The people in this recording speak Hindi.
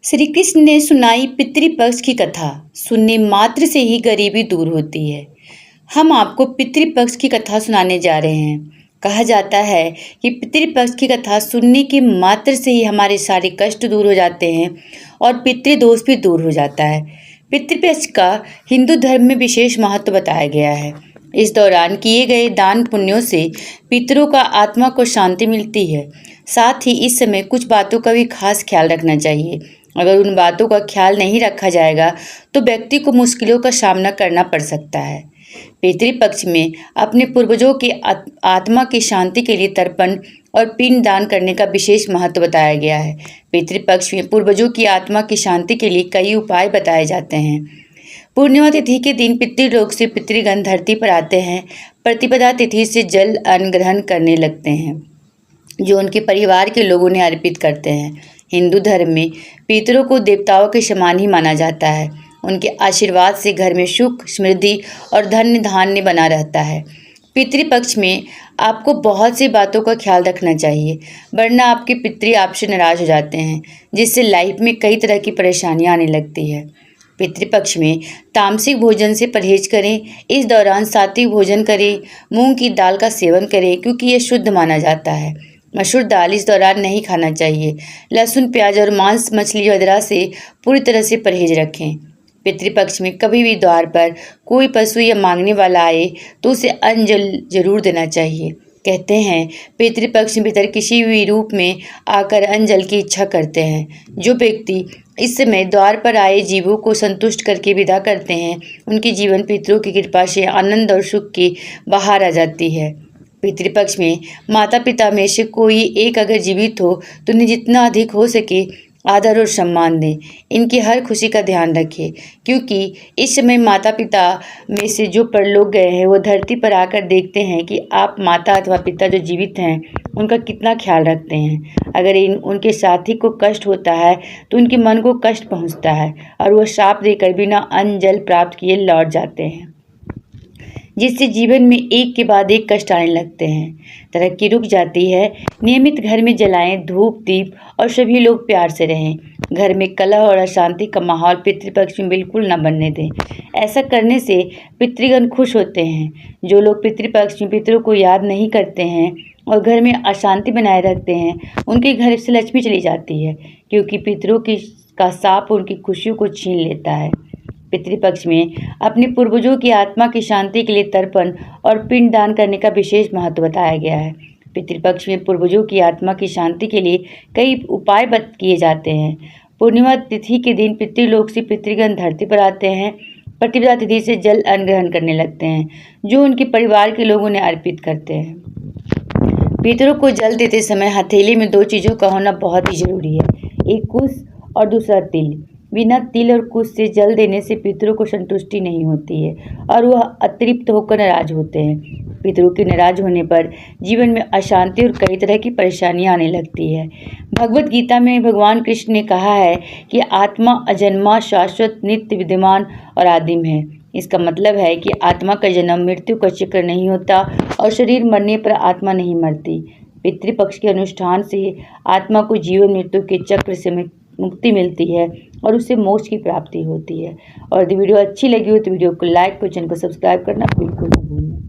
श्री कृष्ण ने सुनाई पितृपक्ष की कथा। सुनने मात्र से ही गरीबी दूर होती है। हम आपको पितृपक्ष की कथा सुनाने जा रहे हैं। कहा जाता है कि पितृपक्ष की कथा सुनने के मात्र से ही हमारे सारे कष्ट दूर हो जाते हैं और पितृदोष भी दूर हो जाता है। पितृपक्ष का हिंदू धर्म में विशेष महत्व बताया गया है। इस दौरान किए गए दान पुण्यों से पितरों का आत्मा को शांति मिलती है। साथ ही इस समय कुछ बातों का भी खास ख्याल रखना चाहिए। अगर उन बातों का ख्याल नहीं रखा जाएगा तो व्यक्ति को मुश्किलों का सामना करना पड़ सकता है। पितृपक्ष में अपने पूर्वजों की आत्मा की शांति के लिए तर्पण और पिंड दान करने का विशेष महत्व बताया गया है। पितृपक्ष में पूर्वजों की आत्मा की शांति के लिए कई उपाय बताए जाते हैं। पूर्णिमा तिथि के दिन पितृलोक से पितृगण धरती पर आते हैं। प्रतिपदा तिथि से जल अन्न ग्रहण करने लगते हैं जो उनके परिवार के लोगों ने अर्पित करते हैं। हिंदू धर्म में पितरों को देवताओं के समान ही माना जाता है। उनके आशीर्वाद से घर में सुख समृद्धि और धन्य धान्य बना रहता है। पितृपक्ष में आपको बहुत सी बातों का ख्याल रखना चाहिए, वरना आपके पितृ आपसे नाराज हो जाते हैं, जिससे लाइफ में कई तरह की परेशानियां आने लगती है। पितृपक्ष में तामसिक भोजन से परहेज करें। इस दौरान सात्विक भोजन करें। मूंग की दाल का सेवन करें क्योंकि यह शुद्ध माना जाता है। मसूर दाल इस दौरान नहीं खाना चाहिए। लहसुन प्याज और मांस मछली वगैरह से पूरी तरह से परहेज रखें। पितृपक्ष में कभी भी द्वार पर कोई पशु या मांगने वाला आए तो उसे अन्न जल जरूर देना चाहिए। कहते हैं पितृपक्ष में पितर किसी भी रूप में आकर अन्न जल की इच्छा करते हैं। जो व्यक्ति इस समय द्वार पर आए जीवों को संतुष्ट करके विदा करते हैं, उनके जीवन पितरों की कृपा से आनंद और सुख की बहार आ जाती है। पितृपक्ष में माता पिता में से कोई एक अगर जीवित हो तो उन्हें जितना अधिक हो सके आदर और सम्मान दें। इनकी हर खुशी का ध्यान रखें क्योंकि इस समय माता पिता में से जो परलोक गए हैं वो धरती पर आकर देखते हैं कि आप माता अथवा पिता जो जीवित हैं उनका कितना ख्याल रखते हैं। अगर उनके साथी को कष्ट होता है तो उनके मन को कष्ट पहुंचता है और वह श्राप देकर बिना अन्न जल प्राप्त किए लौट जाते हैं, जिससे जीवन में एक के बाद एक कष्ट आने लगते हैं। तरक्की रुक जाती है। नियमित घर में जलाएं धूप दीप और सभी लोग प्यार से रहें। घर में कलह और अशांति का माहौल पितृपक्ष में बिल्कुल न बनने दें। ऐसा करने से पितृगण खुश होते हैं। जो लोग पितृपक्ष में पितरों को याद नहीं करते हैं और घर में अशांति बनाए रखते हैं, उनके घर से लक्ष्मी चली जाती है क्योंकि पितरों का शाप उनकी खुशियों को छीन लेता है। पितृपक्ष में अपने पूर्वजों की आत्मा की शांति के लिए तर्पण और पिंड दान करने का विशेष महत्व बताया गया है। पितृपक्ष में पूर्वजों की आत्मा की शांति के लिए कई उपाय किए जाते हैं। पूर्णिमा तिथि के दिन पितृलोक से पितृगण धरती पर आते हैं। प्रतिपदा तिथि से जल अन्न ग्रहण करने लगते हैं जो उनके परिवार के लोग उन्हें अर्पित करते हैं। पितरों को जल देते समय हथेली में दो चीज़ों का होना बहुत ही जरूरी है, एक कुश और दूसरा तिल। बिना तिल और कुश से जल देने से पितरों को संतुष्टि नहीं होती है और वह अतृप्त होकर नाराज होते हैं। पितरों के नाराज होने पर जीवन में अशांति और कई तरह की परेशानियां आने लगती है। भगवत गीता में भगवान कृष्ण ने कहा है कि आत्मा अजन्मा शाश्वत नित्य विद्यमान और आदिम है। इसका मतलब है कि आत्मा का जन्म मृत्यु का चक्र नहीं होता और शरीर मरने पर आत्मा नहीं मरती। पितृपक्ष के अनुष्ठान से आत्मा को जीवन मृत्यु के चक्र से मुक्ति मिलती है और उससे मोक्ष की प्राप्ति होती है। और यदि वीडियो अच्छी लगी हो तो वीडियो को लाइक और चैनल को सब्सक्राइब करना बिल्कुल न भूलें।